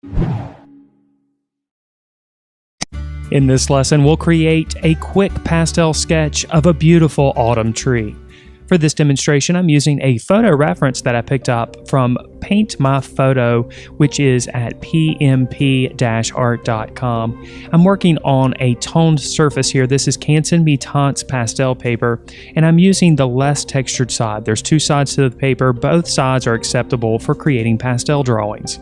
In this lesson, we'll create a quick pastel sketch of a beautiful autumn tree. For this demonstration, I'm using a photo reference that I picked up from Paint My Photo, which is at pmp-art.com. I'm working on a toned surface here. This is Canson Mi-Teintes pastel paper, and I'm using the less textured side. There's two sides to the paper. Both sides are acceptable for creating pastel drawings.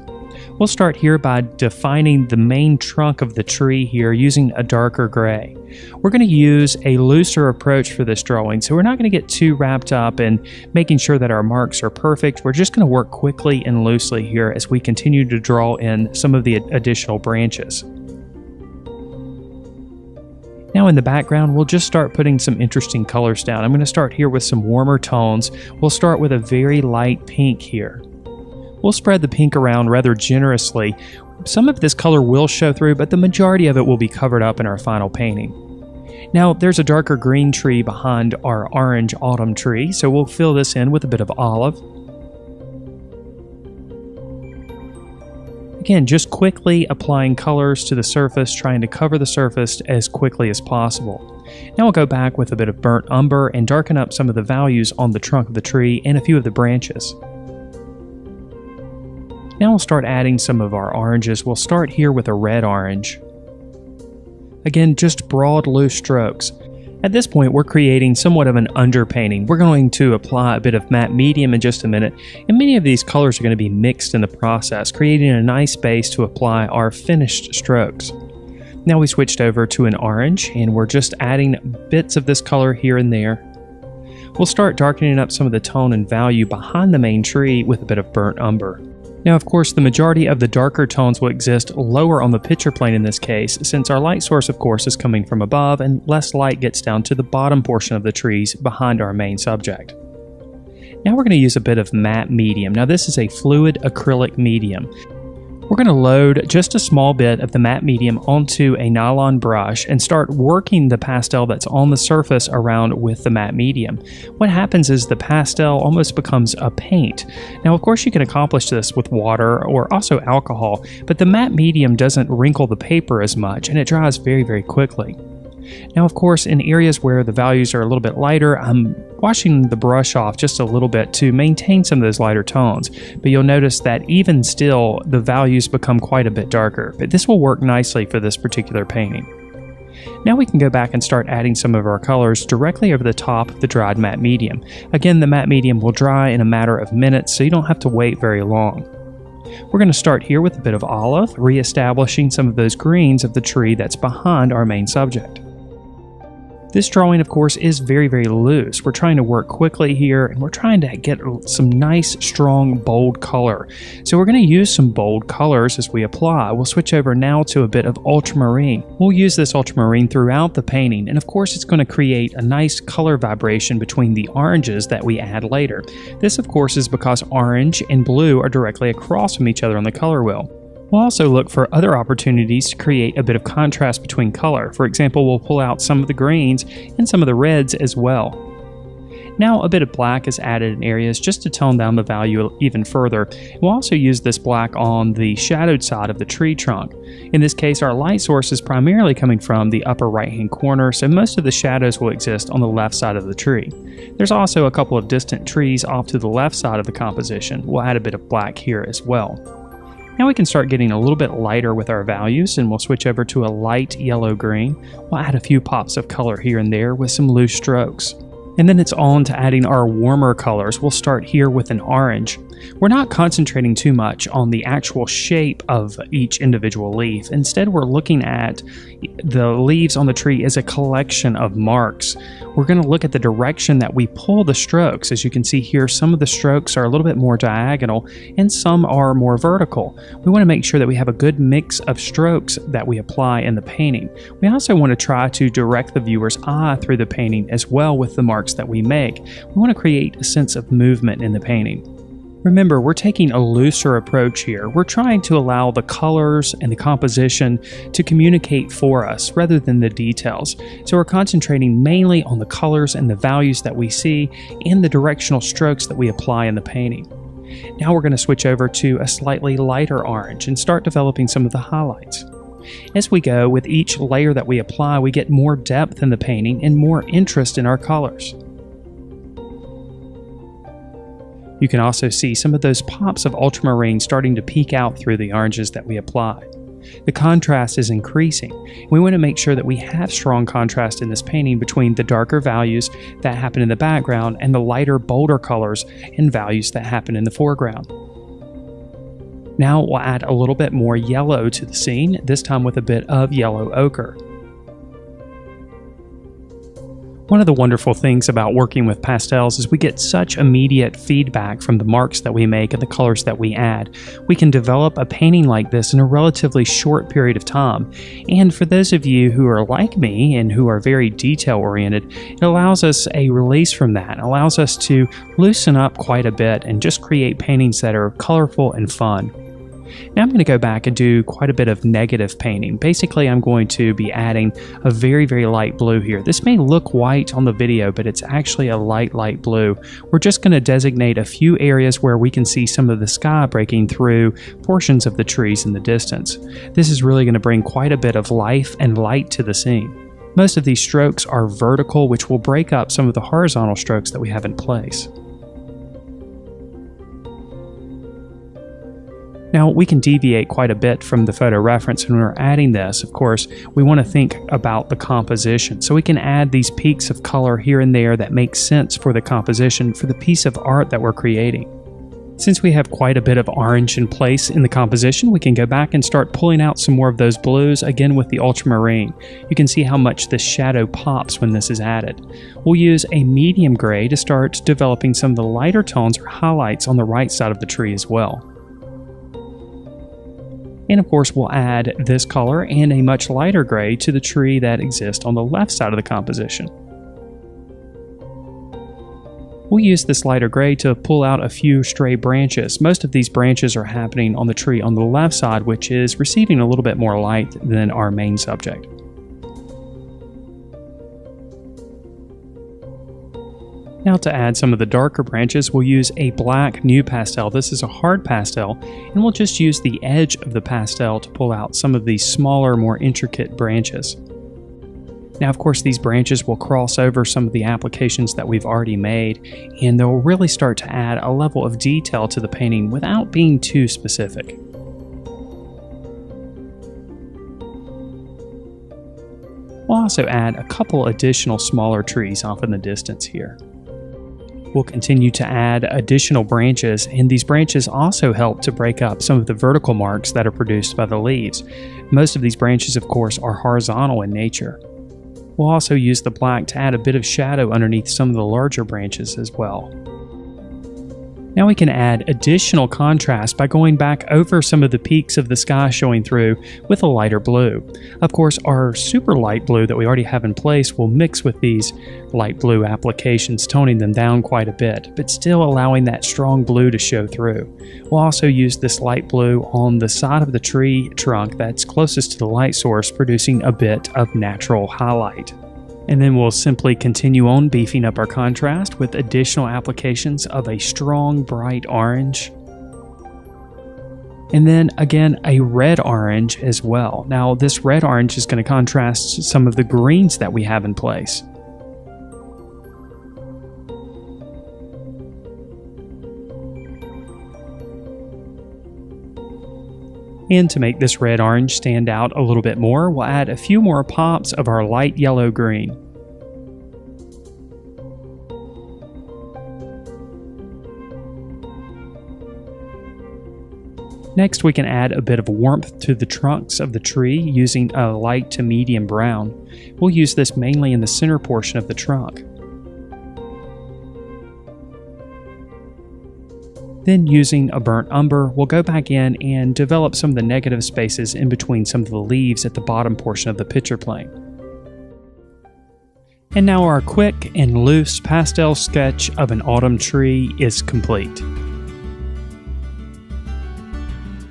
We'll start here by defining the main trunk of the tree here using a darker gray. We're going to use a looser approach for this drawing, so we're not going to get too wrapped up in making sure that our marks are perfect. We're just going to work quickly and loosely here as we continue to draw in some of the additional branches. Now in the background, we'll just start putting some interesting colors down. I'm going to start here with some warmer tones. We'll start with a very light pink here. We'll spread the pink around rather generously. Some of this color will show through, but the majority of it will be covered up in our final painting. Now, there's a darker green tree behind our orange autumn tree, so we'll fill this in with a bit of olive. Again, just quickly applying colors to the surface, trying to cover the surface as quickly as possible. Now we'll go back with a bit of burnt umber and darken up some of the values on the trunk of the tree and a few of the branches. Now we'll start adding some of our oranges. We'll start here with a red orange. Again, just broad, loose strokes. At this point, we're creating somewhat of an underpainting. We're going to apply a bit of matte medium in just a minute, and many of these colors are going to be mixed in the process, creating a nice base to apply our finished strokes. Now we switched over to an orange, and we're just adding bits of this color here and there. We'll start darkening up some of the tone and value behind the main tree with a bit of burnt umber. Now, of course, the majority of the darker tones will exist lower on the picture plane in this case, since our light source, of course, is coming from above and less light gets down to the bottom portion of the trees behind our main subject. Now we're going to use a bit of matte medium. Now this is a fluid acrylic medium. We're going to load just a small bit of the matte medium onto a nylon brush and start working the pastel that's on the surface around with the matte medium. What happens is the pastel almost becomes a paint. Now, of course, you can accomplish this with water or also alcohol, but the matte medium doesn't wrinkle the paper as much and it dries very, very quickly. Now, of course, in areas where the values are a little bit lighter, I'm washing the brush off just a little bit to maintain some of those lighter tones. But you'll notice that even still, the values become quite a bit darker. But this will work nicely for this particular painting. Now we can go back and start adding some of our colors directly over the top of the dried matte medium. Again, the matte medium will dry in a matter of minutes, so you don't have to wait very long. We're going to start here with a bit of olive, re-establishing some of those greens of the tree that's behind our main subject. This drawing, of course, is very, very loose. We're trying to work quickly here, and we're trying to get some nice, strong, bold color. So we're going to use some bold colors as we apply. We'll switch over now to a bit of ultramarine. We'll use this ultramarine throughout the painting, and of course, it's going to create a nice color vibration between the oranges that we add later. This, of course, is because orange and blue are directly across from each other on the color wheel. We'll also look for other opportunities to create a bit of contrast between color. For example, we'll pull out some of the greens and some of the reds as well. Now a bit of black is added in areas just to tone down the value even further. We'll also use this black on the shadowed side of the tree trunk. In this case, our light source is primarily coming from the upper right-hand corner, so most of the shadows will exist on the left side of the tree. There's also a couple of distant trees off to the left side of the composition. We'll add a bit of black here as well. Now we can start getting a little bit lighter with our values, and we'll switch over to a light yellow-green. We'll add a few pops of color here and there with some loose strokes. And then it's on to adding our warmer colors. We'll start here with an orange. We're not concentrating too much on the actual shape of each individual leaf. Instead, we're looking at the leaves on the tree as a collection of marks. We're going to look at the direction that we pull the strokes. As you can see here, some of the strokes are a little bit more diagonal and some are more vertical. We want to make sure that we have a good mix of strokes that we apply in the painting. We also want to try to direct the viewer's eye through the painting as well with the marks that we make. We want to create a sense of movement in the painting. Remember, we're taking a looser approach here. We're trying to allow the colors and the composition to communicate for us rather than the details. So we're concentrating mainly on the colors and the values that we see and the directional strokes that we apply in the painting. Now we're going to switch over to a slightly lighter orange and start developing some of the highlights. As we go, with each layer that we apply, we get more depth in the painting and more interest in our colors. You can also see some of those pops of ultramarine starting to peek out through the oranges that we apply. The contrast is increasing. We want to make sure that we have strong contrast in this painting between the darker values that happen in the background and the lighter, bolder colors and values that happen in the foreground. Now we'll add a little bit more yellow to the scene, this time with a bit of yellow ochre. One of the wonderful things about working with pastels is we get such immediate feedback from the marks that we make and the colors that we add. We can develop a painting like this in a relatively short period of time. And for those of you who are like me and who are very detail-oriented, it allows us a release from that. It allows us to loosen up quite a bit and just create paintings that are colorful and fun. Now I'm going to go back and do quite a bit of negative painting. Basically, I'm going to be adding a very, very light blue here. This may look white on the video, but it's actually a light blue. We're just going to designate a few areas where we can see some of the sky breaking through portions of the trees in the distance. This is really going to bring quite a bit of life and light to the scene. Most of these strokes are vertical, which will break up some of the horizontal strokes that we have in place. Now, we can deviate quite a bit from the photo reference when we're adding this. Of course, we want to think about the composition. So we can add these peaks of color here and there that make sense for the composition for the piece of art that we're creating. Since we have quite a bit of orange in place in the composition, we can go back and start pulling out some more of those blues, again with the ultramarine. You can see how much the shadow pops when this is added. We'll use a medium gray to start developing some of the lighter tones or highlights on the right side of the tree as well. And of course, we'll add this color and a much lighter gray to the tree that exists on the left side of the composition. We'll use this lighter gray to pull out a few stray branches. Most of these branches are happening on the tree on the left side, which is receiving a little bit more light than our main subject. Now to add some of the darker branches, we'll use a black new pastel. This is a hard pastel, and we'll just use the edge of the pastel to pull out some of these smaller, more intricate branches. Now, of course, these branches will cross over some of the applications that we've already made, and they'll really start to add a level of detail to the painting without being too specific. We'll also add a couple additional smaller trees off in the distance here. We'll continue to add additional branches, and these branches also help to break up some of the vertical marks that are produced by the leaves. Most of these branches, of course, are horizontal in nature. We'll also use the black to add a bit of shadow underneath some of the larger branches as well. Now we can add additional contrast by going back over some of the peaks of the sky showing through with a lighter blue. Of course, our super light blue that we already have in place will mix with these light blue applications, toning them down quite a bit, but still allowing that strong blue to show through. We'll also use this light blue on the side of the tree trunk that's closest to the light source, producing a bit of natural highlight. And then we'll simply continue on beefing up our contrast with additional applications of a strong, bright orange. And then again, a red orange as well. Now this red orange is going to contrast some of the greens that we have in place. And to make this red orange stand out a little bit more, we'll add a few more pops of our light yellow green. Next, we can add a bit of warmth to the trunks of the tree using a light to medium brown. We'll use this mainly in the center portion of the trunk. Then using a burnt umber, we'll go back in and develop some of the negative spaces in between some of the leaves at the bottom portion of the picture plane. And now our quick and loose pastel sketch of an autumn tree is complete.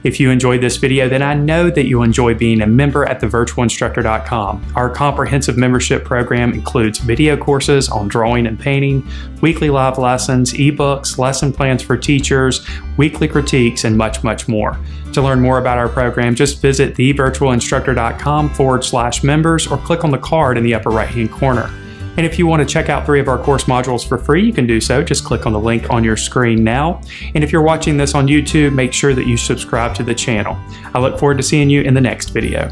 If you enjoyed this video, then I know that you'll enjoy being a member at thevirtualinstructor.com. Our comprehensive membership program includes video courses on drawing and painting, weekly live lessons, ebooks, lesson plans for teachers, weekly critiques, and much, much more. To learn more about our program, just visit thevirtualinstructor.com/members or click on the card in the upper right-hand corner. And if you want to check out 3 of our course modules for free, you can do so. Just click on the link on your screen now. And if you're watching this on YouTube, make sure that you subscribe to the channel. I look forward to seeing you in the next video.